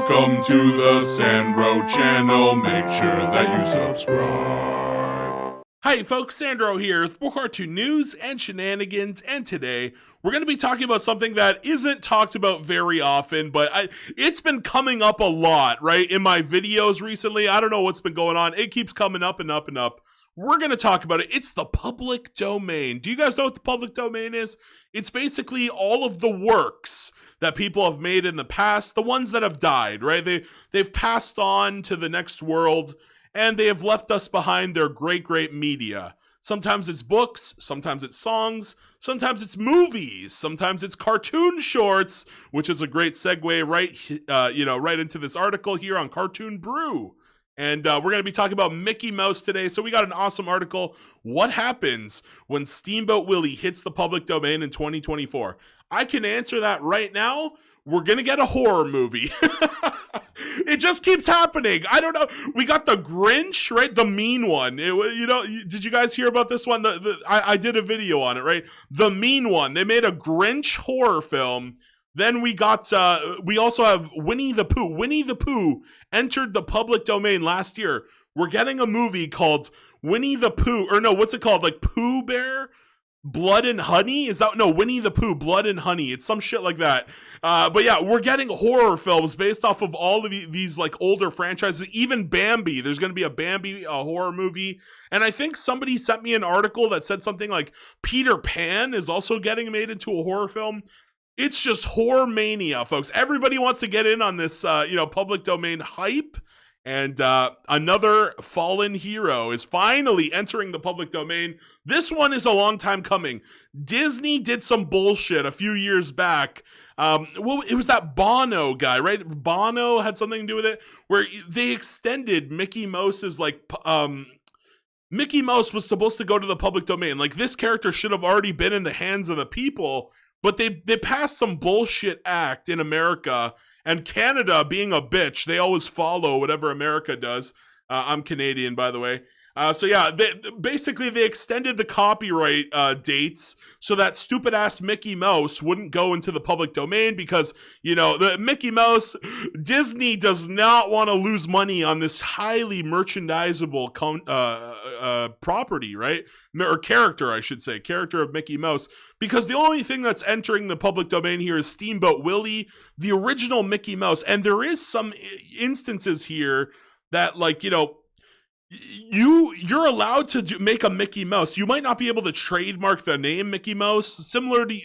Welcome to the Sandro channel. Make sure that you subscribe. Hi folks, Sandro here with more cartoon news and shenanigans, and today we're going to be talking about something that isn't talked about very often, but it's been coming up a lot, right, in my videos recently. I don't know what's been going on. It keeps coming up and up and up. We're going to talk about it. It's the public domain. Do you guys know what the public domain is? It's basically all of the works that people have made in the past, the ones that have died, right? They've passed on to the next world, and they have left us behind their great media. Sometimes it's books, sometimes it's songs, sometimes it's movies, sometimes it's cartoon shorts, which is a great segue right into this article here on Cartoon Brew. And we're going to be talking about Mickey Mouse today. So we got an awesome article. What happens when Steamboat Willie hits the public domain in 2024? I can answer that right now. We're going to get a horror movie. It just keeps happening. I don't know. We got the Grinch, right? The mean one. Did you guys hear about this one? I did a video on it, right? The mean one. They made a Grinch horror film. Then we also have Winnie the Pooh. Winnie the Pooh entered the public domain last year. We're getting a movie called Winnie the Pooh, or no, what's it called? Like Pooh Bear? Blood and Honey? Winnie the Pooh, Blood and Honey. It's some shit like that. But yeah, we're getting horror films based off of all of these like older franchises. Even Bambi. There's going to be a Bambi horror movie. And I think somebody sent me an article that said something like Peter Pan is also getting made into a horror film. It's just horror mania, folks. Everybody wants to get in on this, public domain hype. And another fallen hero is finally entering the public domain. This one is a long time coming. Disney did some bullshit a few years back. It was that Bono guy, right? Bono had something to do with it, where they extended Mickey Mouse's Mickey Mouse was supposed to go to the public domain. Like, this character should have already been in the hands of the people, but they passed some bullshit act in America. And Canada, being a bitch, they always follow whatever America does. I'm Canadian, by the way. They extended the copyright dates so that stupid-ass Mickey Mouse wouldn't go into the public domain because, the Mickey Mouse, Disney does not want to lose money on this highly merchandisable property, right? Or character, I should say. Character of Mickey Mouse. Because the only thing that's entering the public domain here is Steamboat Willie, the original Mickey Mouse. And there is some instances here that, you're allowed to make a Mickey Mouse. You might not be able to trademark the name Mickey Mouse, similar to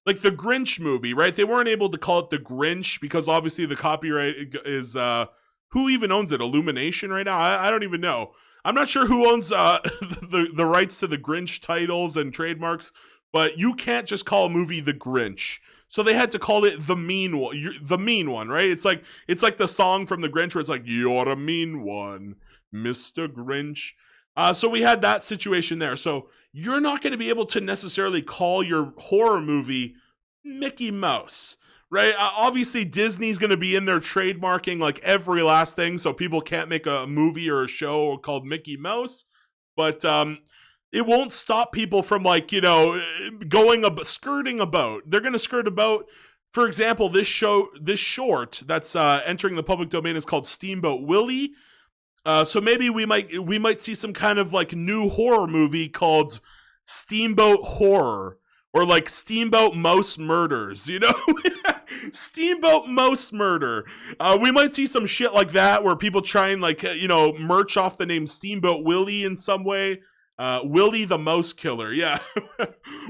like the Grinch movie, right? They weren't able to call it the Grinch because obviously the copyright is who even owns it? Illumination right now? I don't even know. I'm not sure who owns the rights to the Grinch titles and trademarks, but you can't just call a movie the Grinch. So they had to call it the mean one, right? It's like the song from the Grinch where it's like, "You're a mean one, Mr. Grinch." So we had that situation there. So you're not going to be able to necessarily call your horror movie Mickey Mouse, right? Obviously, Disney's going to be in there trademarking like every last thing, so people can't make a movie or a show called Mickey Mouse. But it won't stop people from skirting about. They're going to skirt about. For example, this short that's entering the public domain is called Steamboat Willie. So maybe we might see some kind of like new horror movie called Steamboat Horror, or like Steamboat Mouse Murders, Steamboat Mouse Murder. We might see some shit like that where people try and merch off the name Steamboat Willie in some way. Willie the Mouse Killer. Yeah.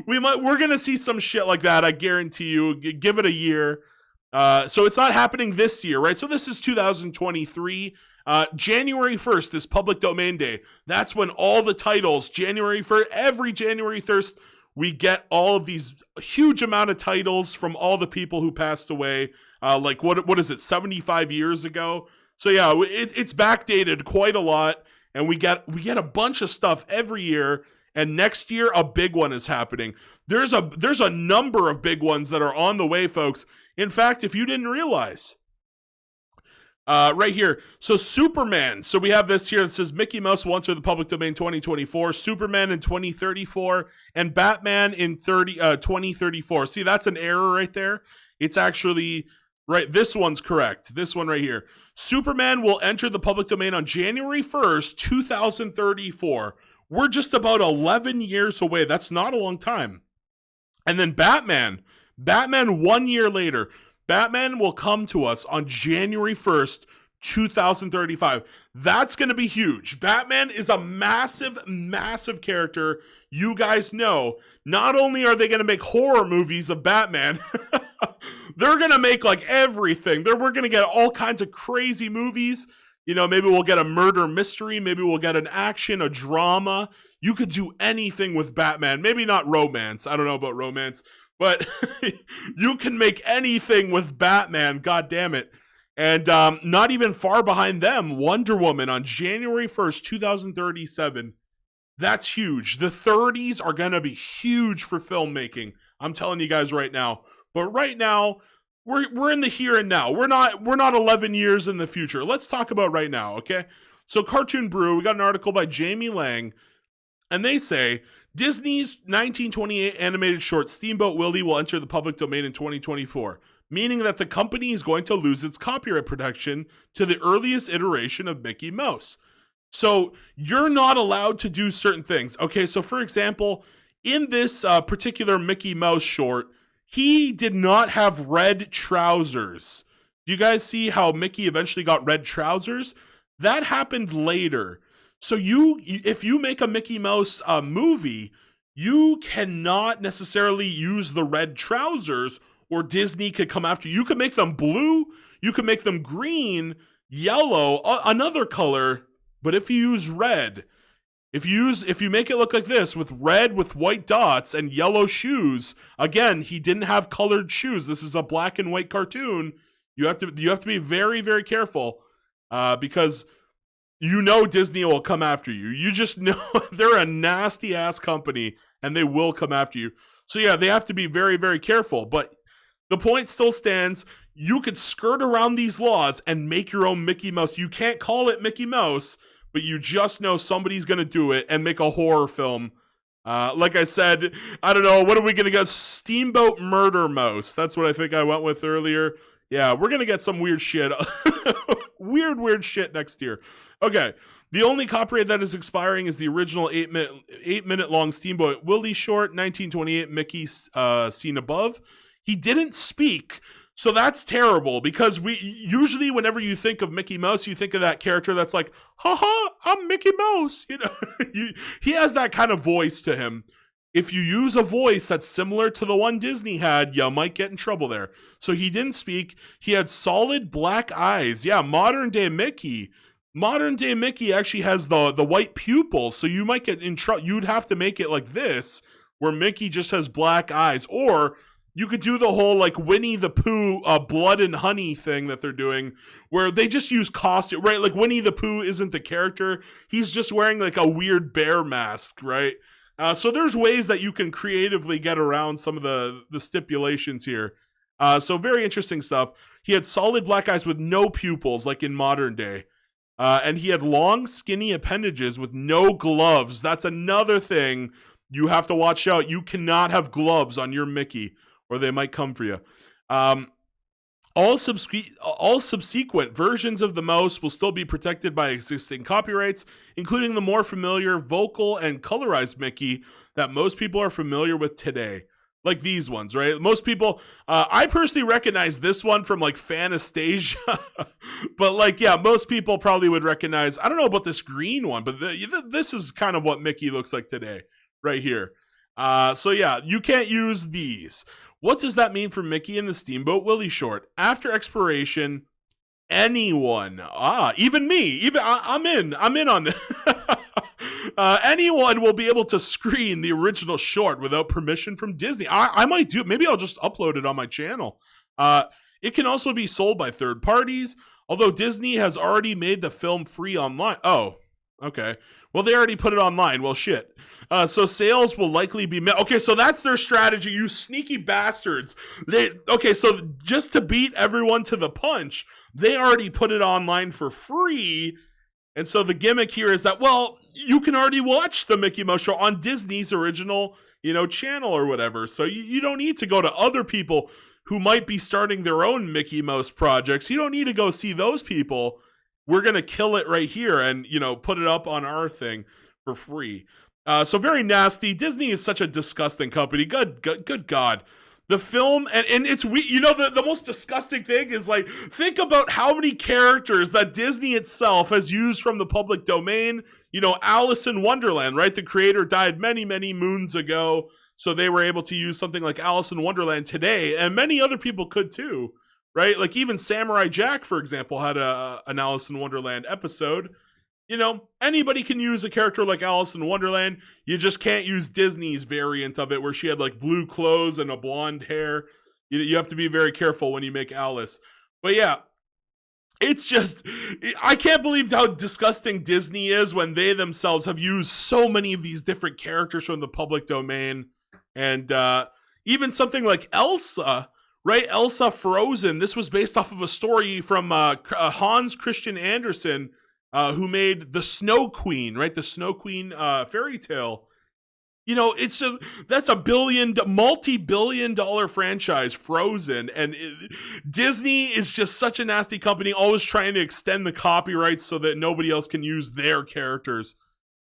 We're going to see some shit like that. I guarantee you. Give it a year. So it's not happening this year, right? So this is 2023. January 1st is Public Domain Day. That's when all the titles, every January 1st, we get all of these huge amount of titles from all the people who passed away. What is it, 75 years ago? So yeah, it's backdated quite a lot. And we get a bunch of stuff every year, and next year a big one is happening. There's a number of big ones that are on the way, folks. In fact, if you didn't realize, right here, so Superman. So we have this here that says Mickey Mouse will enter the public domain 2024, Superman in 2034, and Batman in 2034. See, that's an error right there. It's actually Right, this one's correct. This one right here. Superman will enter the public domain on January 1st, 2034. We're just about 11 years away. That's not a long time. And then Batman 1 year later. Batman will come to us on January 1st, 2035. That's going to be huge. Batman is a massive, massive character. You guys know, not only are they going to make horror movies of Batman, they're going to make like everything. We're going to get all kinds of crazy movies. You know, maybe we'll get a murder mystery. Maybe we'll get an action, a drama. You could do anything with Batman. Maybe not romance. I don't know about romance. But you can make anything with Batman. God damn it. And not even far behind them, Wonder Woman on January 1st, 2037. That's huge. The 30s are going to be huge for filmmaking. I'm telling you guys right now. But right now, we're in the here and now. We're not 11 years in the future. Let's talk about right now, okay? So Cartoon Brew, we got an article by Jamie Lang, and they say Disney's 1928 animated short Steamboat Willie will enter the public domain in 2024, meaning that the company is going to lose its copyright protection to the earliest iteration of Mickey Mouse. So you're not allowed to do certain things. Okay, so for example, in this particular Mickey Mouse short, he did not have red trousers. Do you guys see how Mickey eventually got red trousers? That happened later. So if you make a Mickey Mouse movie, you cannot necessarily use the red trousers, or Disney could come after you. You could make them blue, you could make them green, yellow, another color, but if you use red, if you make it look like this with red with white dots and yellow shoes, again, he didn't have colored shoes. This is a black and white cartoon. You have to be very, very careful because you know Disney will come after you. You just know they're a nasty ass company and they will come after you. So yeah, they have to be very, very careful. But the point still stands. You could skirt around these laws and make your own Mickey Mouse. You can't call it Mickey Mouse, but you just know somebody's going to do it and make a horror film. Like I said, I don't know, what are we going to get? Steamboat Murder Mouse. That's what I think I went with earlier. Yeah, we're going to get some weird shit. weird shit next year. Okay, the only copyright that is expiring is the original 8-minute long Steamboat Willie short, 1928 Mickey seen above. He didn't speak. So that's terrible because usually whenever you think of Mickey Mouse, you think of that character that's like, haha, I'm Mickey Mouse. You know, he has that kind of voice to him. If you use a voice that's similar to the one Disney had, you might get in trouble there. So he didn't speak. He had solid black eyes. Yeah, modern day Mickey actually has the white pupils. So you might get in trouble. You'd have to make it like this, where Mickey just has black eyes, or you could do the whole like Winnie the Pooh blood and honey thing that they're doing, where they just use costume, right? Like Winnie the Pooh isn't the character. He's just wearing like a weird bear mask, right? So there's ways that you can creatively get around some of the stipulations here. So very interesting stuff. He had solid black eyes with no pupils, like in modern day. And he had long, skinny appendages with no gloves. That's another thing you have to watch out. You cannot have gloves on your Mickey, or they might come for you. All subsequent versions of the mouse will still be protected by existing copyrights, including the more familiar vocal and colorized Mickey that most people are familiar with today. Like these ones, right? Most people, I personally recognize this one from like Fanastasia, but like, yeah, most people probably would recognize, I don't know about this green one, but this is kind of what Mickey looks like today, right here. So yeah, you can't use these. What does that mean for Mickey and the Steamboat Willie short? After expiration, anyone, even me, I'm in on this. Anyone will be able to screen the original short without permission from Disney. I might do, maybe I'll just upload it on my channel. It can also be sold by third parties, although Disney has already made the film free online. Oh, okay. Well, they already put it online. Well, shit. So sales will likely be okay, so that's their strategy, you sneaky bastards. So just to beat everyone to the punch, they already put it online for free. And so the gimmick here is that, well, you can already watch the Mickey Mouse show on Disney's original, channel or whatever. So you don't need to go to other people who might be starting their own Mickey Mouse projects. You don't need to go see those people. We're going to kill it right here and, put it up on our thing for free. So very nasty. Disney is such a disgusting company. Good God. The film, and it's the most disgusting thing is, like, think about how many characters that Disney itself has used from the public domain. Alice in Wonderland, right? The creator died many, many moons ago, so they were able to use something like Alice in Wonderland today, and many other people could too, right? Like even Samurai Jack, for example, had an Alice in Wonderland episode. Anybody can use a character like Alice in Wonderland. You just can't use Disney's variant of it where she had like blue clothes and a blonde hair. You have to be very careful when you make Alice. But yeah, it's just, I can't believe how disgusting Disney is when they themselves have used so many of these different characters from the public domain. And even something like Elsa, right? Elsa Frozen. This was based off of a story from Hans Christian Andersen, who made the Snow Queen, right? The Snow Queen fairy tale. It's just, that's a multi-billion dollar franchise, Frozen. And Disney is just such a nasty company, always trying to extend the copyrights so that nobody else can use their characters.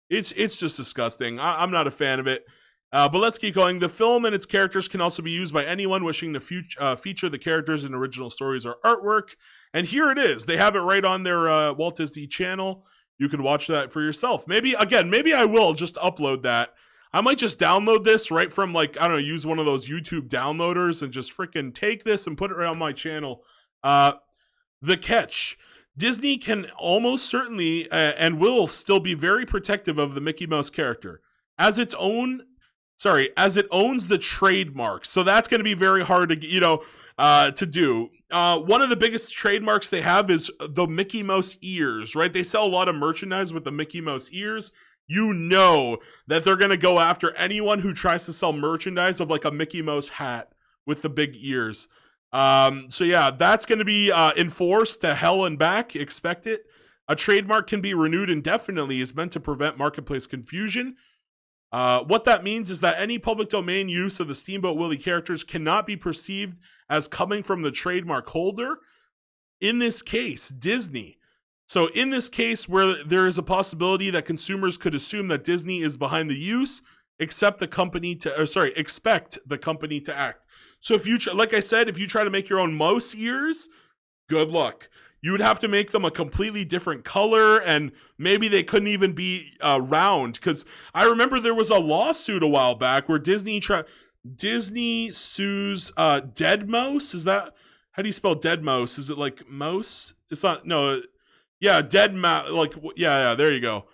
It's just disgusting. I'm not a fan of it. But let's keep going. The film and its characters can also be used by anyone wishing to feature the characters in original stories or artwork. And here it is. They have it right on their Walt Disney Channel. You can watch that for yourself. Maybe I will just upload that. I might just download this right from, like, I don't know, use one of those YouTube downloaders and just freaking take this and put it right on my channel. The catch. Disney can almost certainly and will still be very protective of the Mickey Mouse character as it owns the trademark. So that's going to be very hard to, to do. One of the biggest trademarks they have is the Mickey Mouse ears, right? They sell a lot of merchandise with the Mickey Mouse ears. That they're going to go after anyone who tries to sell merchandise of like a Mickey Mouse hat with the big ears. So yeah, that's going to be enforced to hell and back. Expect it. A trademark can be renewed indefinitely, is meant to prevent marketplace confusion. What that means is that any public domain use of the Steamboat Willie characters cannot be perceived as coming from the trademark holder. In this case, Disney. So in this case where there is a possibility that consumers could assume that Disney is behind the use, expect the company to act. So if you, like I said, if you try to make your own mouse ears, good luck. You would have to make them a completely different color, and maybe they couldn't even be round. Because I remember there was a lawsuit a while back where Disney sues Dead Mouse. Is that, how do you spell Dead Mouse? Is it like mouse? It's not, no. Yeah, Dead Mouse, like, yeah, there you go.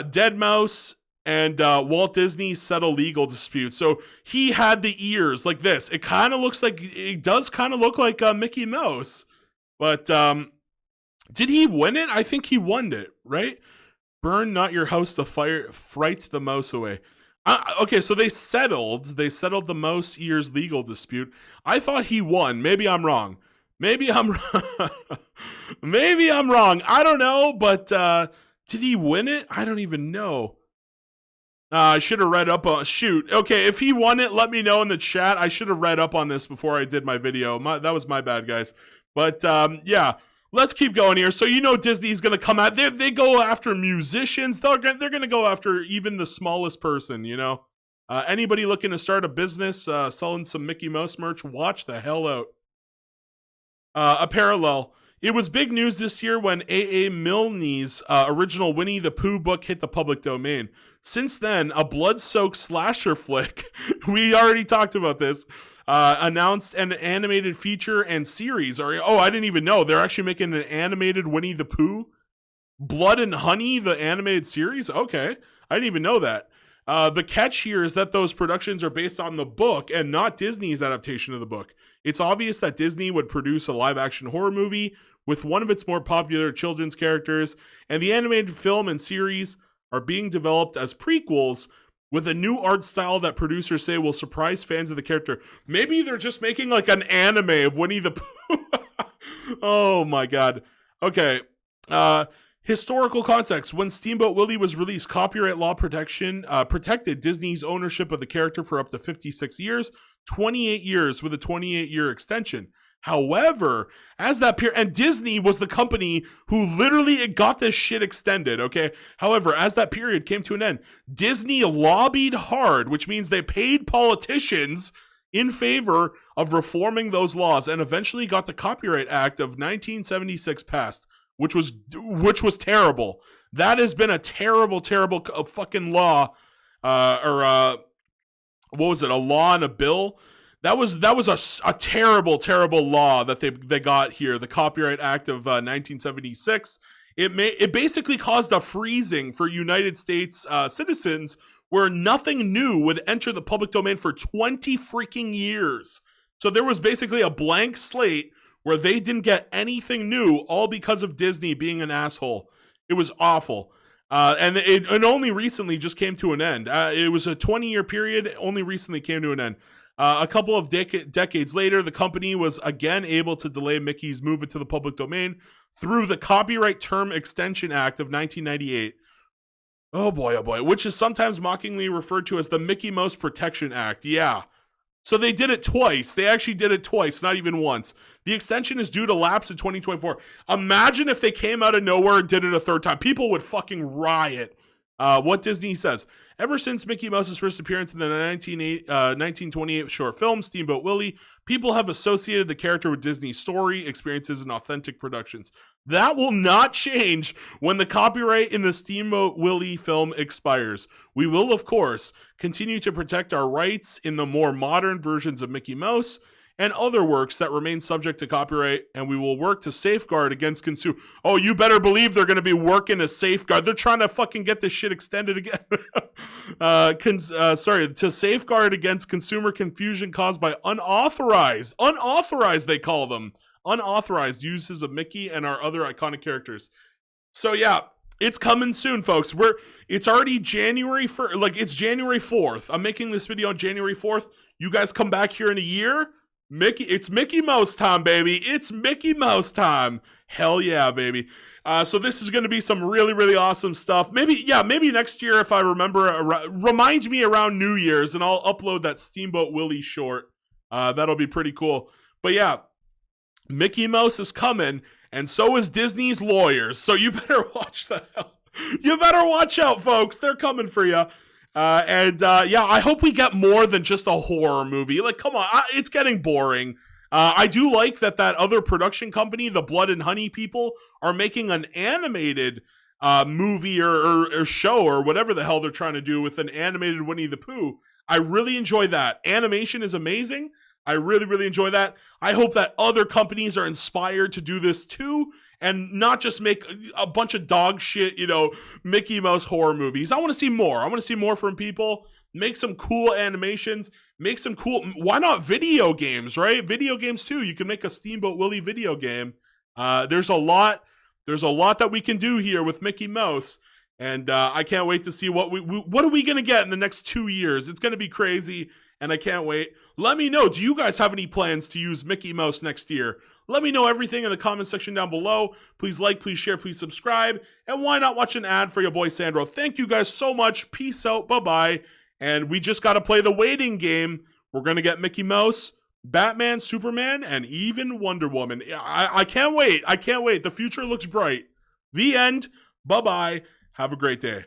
Dead Mouse and Walt Disney settle legal dispute. So he had the ears like this. It does kind of look like Mickey Mouse. But did he win it? I think he won it, right? Burn not your house to fire, fright the mouse away. Okay, so they settled the mouse ears legal dispute. I thought he won. Maybe I'm wrong. Maybe I'm wrong. I don't know, but did he win it? I don't even know. I should have read up on, shoot. Okay, if he won it, let me know in the chat. I should have read up on this before I did my video. That was my bad, guys. But yeah, let's keep going here. So Disney's going to come out. They go after musicians. They're going to go after even the smallest person, Anybody looking to start a business selling some Mickey Mouse merch, watch the hell out. A parallel. It was big news this year when A.A. Milne's original Winnie the Pooh book hit the public domain. Since then, a blood-soaked slasher flick, we already talked about this, announced an animated feature and series. I didn't even know. They're actually making an animated Winnie the Pooh. Blood and Honey, the animated series? Okay. I didn't even know that. The catch here is that those productions are based on the book and not Disney's adaptation of the book. It's obvious that Disney would produce a live-action horror movie with one of its more popular children's characters, and the animated film and series are being developed as prequels with a new art style that producers say will surprise fans of the character. Maybe they're just making like an anime of Winnie the Pooh. Oh my god. Okay. Historical context. When Steamboat Willie was released, copyright law protection protected Disney's ownership of the character for up to 56 years. 28 years with a 28-year extension. However, as that period, and Disney was the company who literally got this shit extended, okay? However, as that period came to an end, Disney lobbied hard, which means they paid politicians in favor of reforming those laws and eventually got the Copyright Act of 1976 passed, which was terrible. That has been a terrible fucking law, what was it? A law and a bill. That was a terrible law that they got here. The Copyright Act of 1976. It basically caused a freezing for United States citizens, where nothing new would enter the public domain for 20 freaking years. So there was basically a blank slate where they didn't get anything new, all because of Disney being an asshole. It was awful. And it only recently just came to an end. It was a 20-year period, only recently came to an end. A couple of decades later, the company was again able to delay Mickey's move into the public domain through the Copyright Term Extension Act of 1998. Oh boy, which is sometimes mockingly referred to as the Mickey Mouse Protection Act. Yeah. So they did it twice. They actually did it twice, not even once. The extension is due to lapse in 2024. Imagine if they came out of nowhere and did it a third time. People would fucking riot. What Disney says. Ever since Mickey Mouse's first appearance in the 1928 short film, Steamboat Willie, people have associated the character with Disney's story, experiences, and authentic productions. That will not change when the copyright in the Steamboat Willie film expires. We will, of course, continue to protect our rights in the more modern versions of Mickey Mouse and other works that remain subject to copyright, and we will work to safeguard against consumer. Oh, you better believe they're going to be working to safeguard. They're trying to fucking get this shit extended again. To safeguard against consumer confusion caused by unauthorized, they call them, unauthorized uses of Mickey and our other iconic characters. So yeah, it's coming soon, folks. It's already January 1st, it's January 4th. I'm making this video on January 4th. You guys come back here in a year. It's Mickey Mouse time, baby. It's Mickey Mouse time. Hell yeah, baby. So this is going to be some really, really awesome stuff. Maybe next year, if I remember, remind me around New Year's, and I'll upload that Steamboat Willie short. That'll be pretty cool. But yeah, Mickey Mouse is coming, and so is Disney's lawyers. So you better watch the hell. You better watch out, folks. They're coming for you. I hope we get more than just a horror movie. Come on, it's getting boring. I do like that other production company, the Blood and Honey people, are making an animated movie or show or whatever the hell they're trying to do with an animated Winnie the Pooh. I really enjoy that. Animation is amazing. I really, really enjoy that. I hope that other companies are inspired to do this too, and not just make a bunch of dog shit, Mickey Mouse horror movies. I want to see more. I want to see more from people. Make some cool animations. Make some cool, why not video games, right? Video games too. You can make a Steamboat Willie video game. There's a lot that we can do here with Mickey Mouse. And I can't wait to see what are we going to get in the next 2 years. It's going to be crazy. And I can't wait. Let me know. Do you guys have any plans to use Mickey Mouse next year? Let me know everything in the comment section down below. Please like, please share, please subscribe. And why not watch an ad for your boy Sandro? Thank you guys so much. Peace out. Bye-bye. And we just got to play the waiting game. We're going to get Mickey Mouse, Batman, Superman, and even Wonder Woman. I can't wait. I can't wait. The future looks bright. The end. Bye-bye. Have a great day.